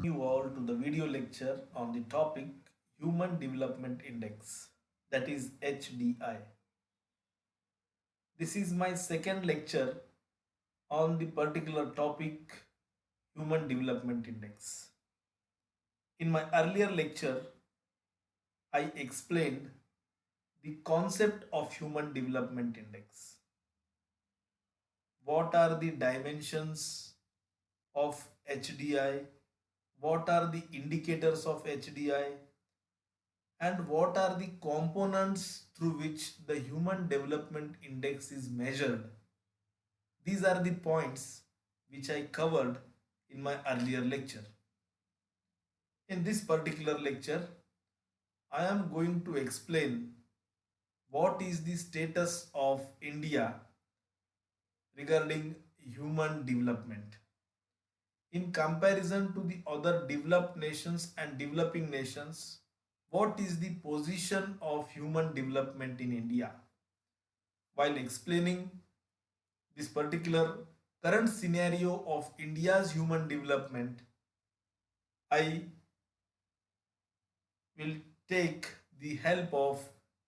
You all to the video lecture on the topic Human Development Index, that is HDI. This is my second lecture on the particular topic Human Development Index. In my earlier lecture, I explained the concept of Human Development Index. What are the dimensions of HDI? What are the indicators of HDI? And what are the components through which the Human Development Index is measured. These are the points which I covered in my earlier lecture. In this particular lecture, I am going to explain what is the status of India regarding human development. In comparison to the other developed nations and developing nations, what is the position of human development in India? While explaining this particular current scenario of India's human development, I will take the help of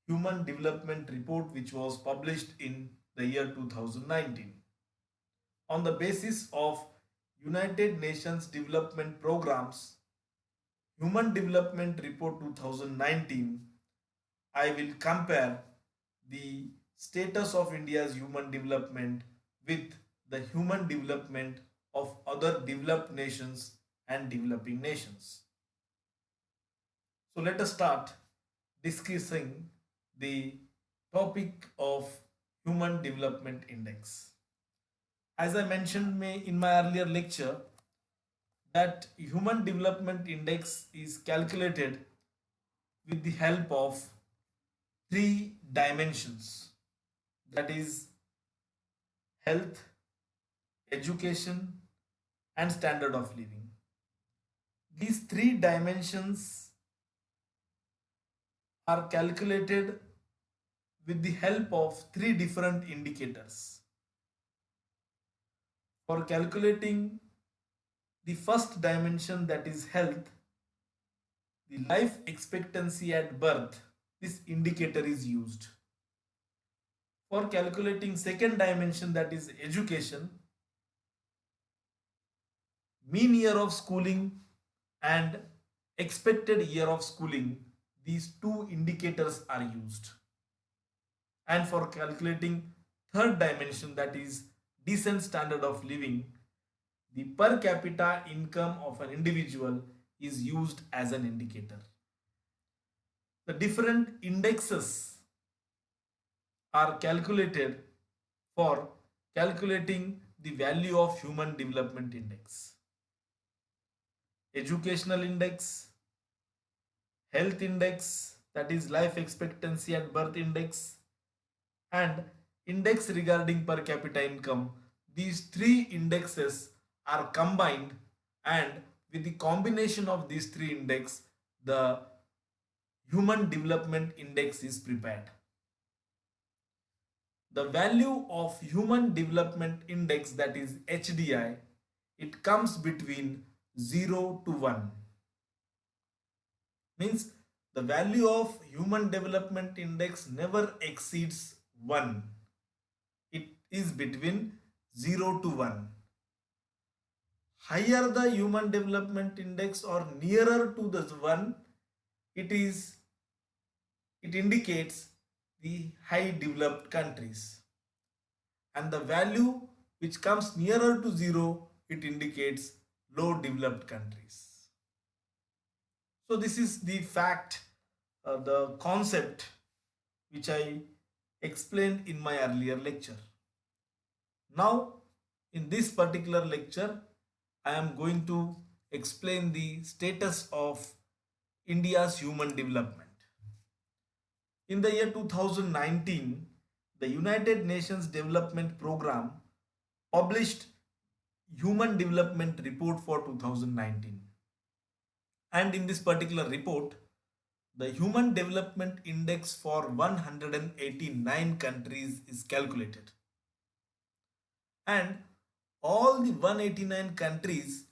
Human Development Report which was published in the year 2019. On the basis of United Nations Development Programs, Human Development Report 2019, I will compare the status of India's human development with the human development of other developed nations and developing nations. So let us start discussing the topic of Human Development Index. As I mentioned in my earlier lecture, that Human Development Index is calculated with the help of three dimensions, that is health, education and standard of living. These three dimensions are calculated with the help of three different indicators. For calculating the first dimension, that is health, the life expectancy at birth, this indicator is used. For calculating second dimension, that is education, mean year of schooling and expected year of schooling, these two indicators are used. And for calculating third dimension, that is decent standard of living, the per capita income of an individual is used as an indicator. The different indexes are calculated for calculating the value of Human Development Index. Educational index, health index, that is life expectancy at birth index, and index regarding per capita income. These three indexes are combined, and with the combination of these three index, the Human Development Index is prepared. The value of Human Development Index, that is HDI, it comes between 0 to 1. Means the value of Human Development Index never exceeds 1. It is between 0 to 1. Higher the Human Development Index or nearer to the 1, it indicates the high developed countries, and the value which comes nearer to 0, it indicates low developed countries. So this is the fact, the concept which I explained in my earlier lecture. Now in this particular lecture, I am going to explain the status of India's human development. In the year 2019, the United Nations Development Program published Human Development Report for 2019. And in this particular report, the Human Development Index for 189 countries is calculated. And all the 189 countries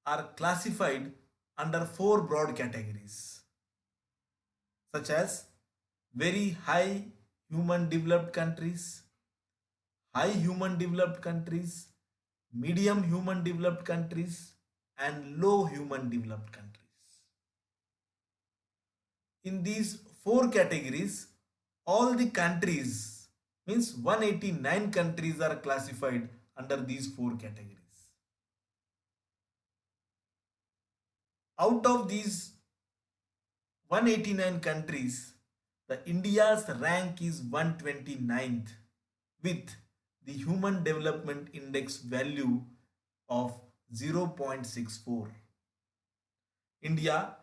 are classified under four broad categories, such as very high human developed countries, high human developed countries, medium human developed countries, and low human developed countries. In these four categories, all the countries, means 189 countries, are classified under these four categories. Out of these 189 countries, the India's rank is 129th with the Human Development Index value of 0.64. India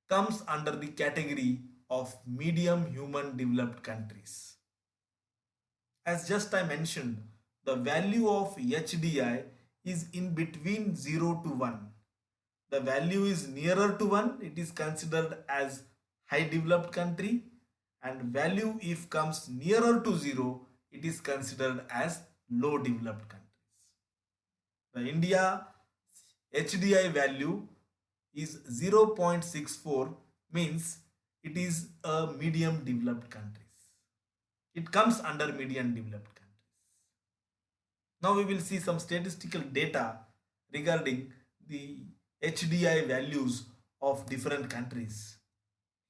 comes under the category of medium human developed countries. As just I mentioned, the value of HDI is in between 0 to 1. The value is nearer to 1, it is considered as high developed country, and value if comes nearer to 0, it is considered as low developed countries. The India HDI value is 0.64, means it is a medium developed countries. It comes under medium developed countries. Now we will see some statistical data regarding the HDI values of different countries.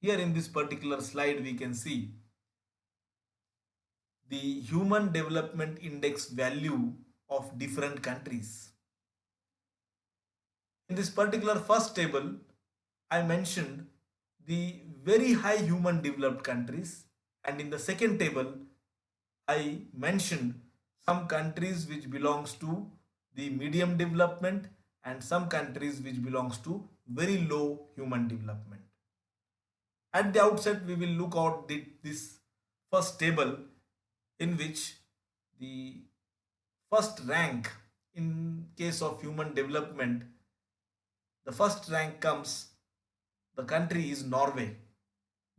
Here in this particular slide we can see the Human Development Index value of different countries. In this particular first table, I mentioned the very high human developed countries, and in the second table, I mentioned some countries which belongs to the medium development and some countries which belongs to very low human development. At the outset, we will look out this first table in which the first rank in case of human development, the first rank comes, the country is Norway.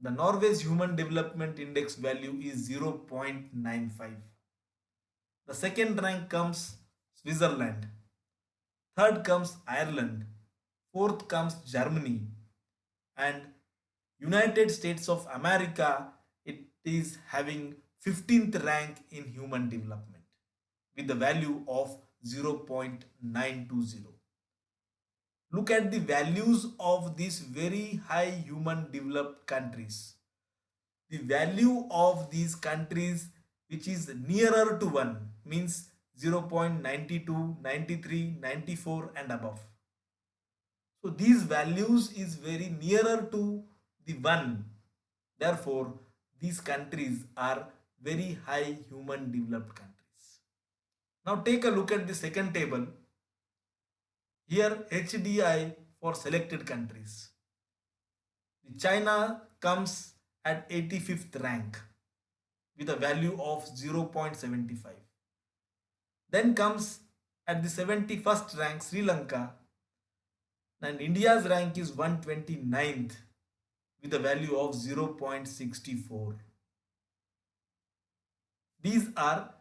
The Norway's human development index value is 0.95. The second rank comes Switzerland. Third comes Ireland. Fourth comes Germany. And United States of America, it is having 15th rank in human development with the value of 0.920. Look at the values of these very high human developed countries. The value of these countries which is nearer to 1 means 0.92, 93, 94 and above. So these values is very nearer to the 1. Therefore, these countries are very high human developed countries. Now take a look at the second table. Here HDI for selected countries. China comes at 85th rank with a value of 0.75. Then comes at the 71st rank Sri Lanka, and India's rank is 129th with a value of 0.64. These are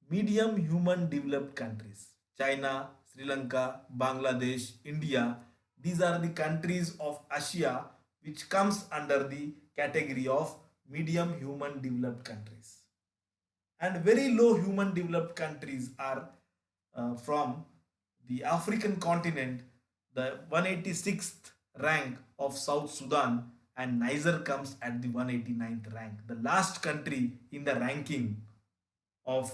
medium human developed countries. China, Sri Lanka, Bangladesh, India, these are the countries of Asia which comes under the category of medium human developed countries. And very low human developed countries are from the African continent, the 186th rank of South Sudan, and Niger comes at the 189th rank. The last country in the ranking of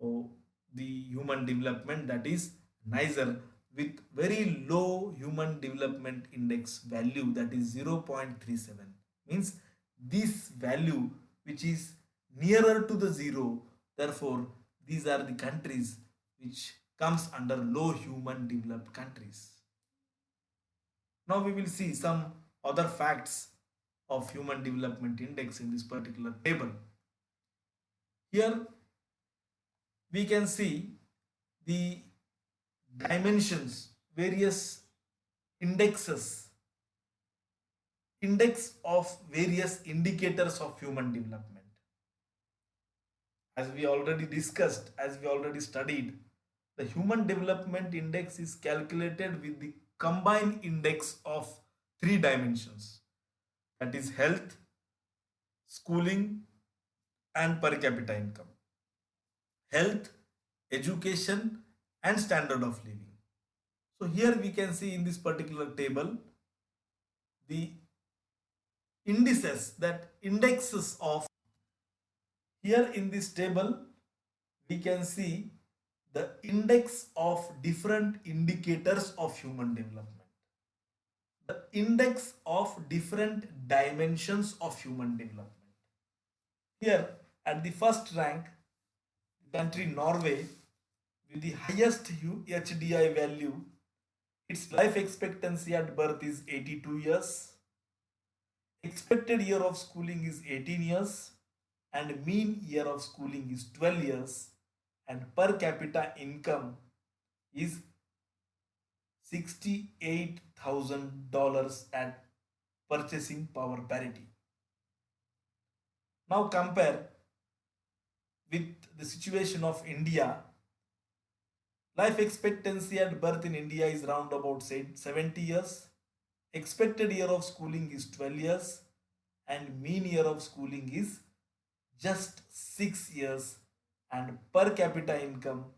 the human development, that is Niger, with very low human development index value, that is 0.37. Means this value which is nearer to the 0, therefore these are the countries which comes under low human developed countries. Now we will see some other facts of human development index in this particular table. Here we can see the dimensions, various indexes, index of various indicators of human development. As we already discussed, as we already studied, the human development index is calculated with the combined index of three dimensions, that is health, schooling, and per capita income. Health, education, and standard of living. So here we can see in this particular table the indices, that indexes of, here in this table we can see the index of different indicators of human development, the index of different dimensions of human development. Here at the first rank, the country Norway, with the highest HDI value, its life expectancy at birth is 82 years, expected year of schooling is 18 years, and mean year of schooling is 12 years, and per capita income is $68,000 at purchasing power parity. Now compare with the situation of India. Life expectancy at birth in India is round about say 70 years. Expected year of schooling is 12 years, and mean year of schooling is just 6 years, and per capita income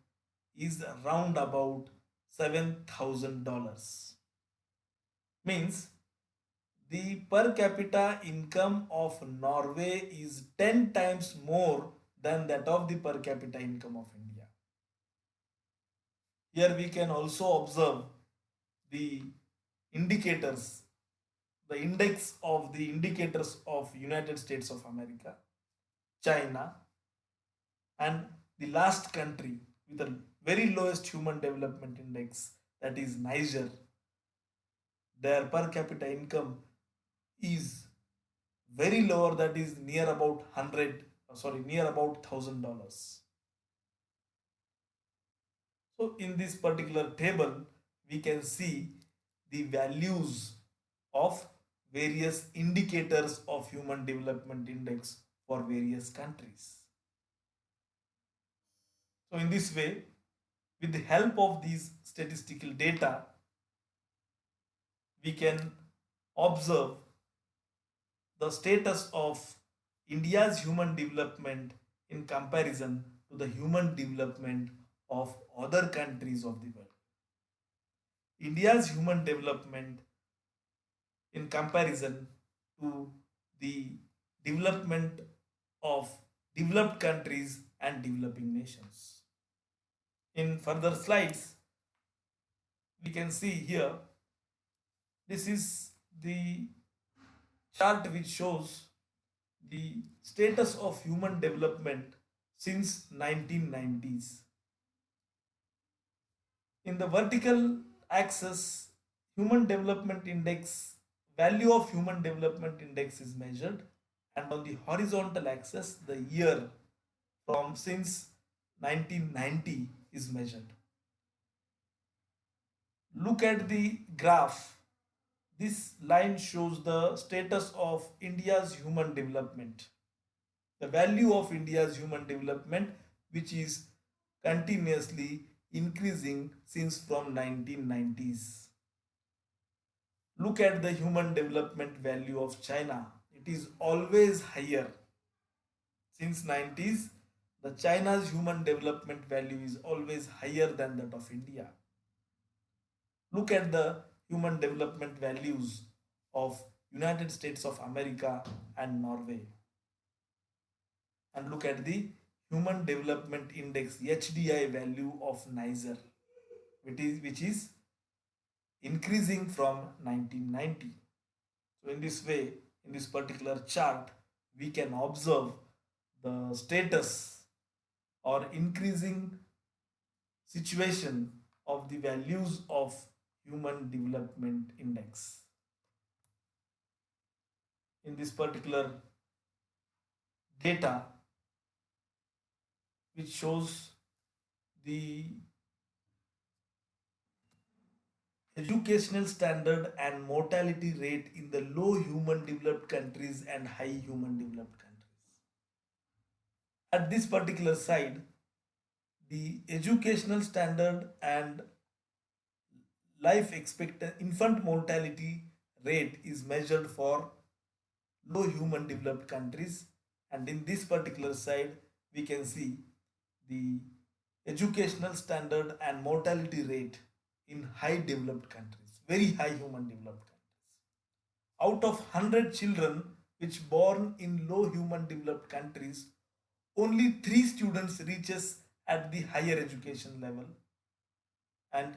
is round about $7,000. Means the per capita income of Norway is 10 times more than that of the per capita income of India. Here we can also observe the indicators, the index of the indicators of United States of America, China, and the last country with the very lowest human development index, that is Niger. Their per capita income is very lower, that is near about $1,000. So in this particular table we can see the values of various indicators of human development index for various countries. So in this way, with the help of these statistical data, we can observe the status of India's human development in comparison to the human development of other countries of the world. India's human development in comparison to the development of developed countries and developing nations. In further slides, we can see here, this is the chart which shows the status of human development since 1990s. In the vertical axis, human development index, value of human development index is measured, and on the horizontal axis the year from since 1990 is measured. Look at the graph. This line shows the status of India's human development, the value of India's human development, which is continuously increasing since from 1990s. Look at the human development value of China. It is always higher. Since 90s, the China's human development value is always higher than that of India. Look at the human development values of United States of America and Norway. And look at the human development index HDI value of Niger, which is increasing from 1990. So in this way, in this particular chart, we can observe the status or increasing situation of the values of human development index. In this particular data, which shows the educational standard and mortality rate in the low human developed countries and high human developed countries. At this particular side, the educational standard and life expectancy infant mortality rate is measured for low human developed countries, and in this particular side we can see the educational standard and mortality rate in high developed countries, very high human developed countries. Out of 100 children which born in low human developed countries, only 3 students reaches at the higher education level, and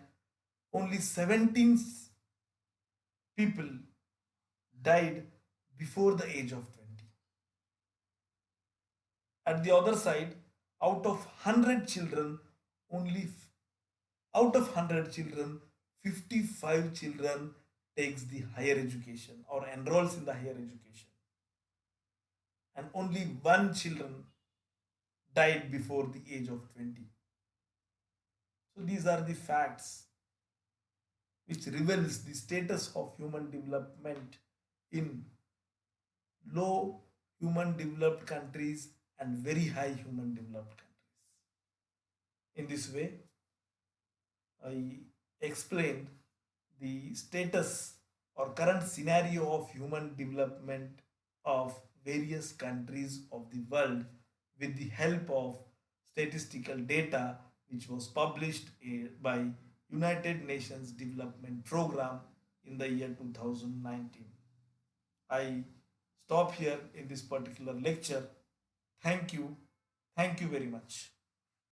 only 17 people died before the age of 20. At the other side, out of 100 children, only out of 100 children, 55 children takes the higher education or enrolls in the higher education, and only one children died before the age of 20. So these are the facts which reveals the status of human development in low human developed countries and very high human developed countries. In this way, I explained the status or current scenario of human development of various countries of the world with the help of statistical data which was published by United Nations Development Program in the year 2019. I stop here in this particular lecture. Thank you. Thank you very much.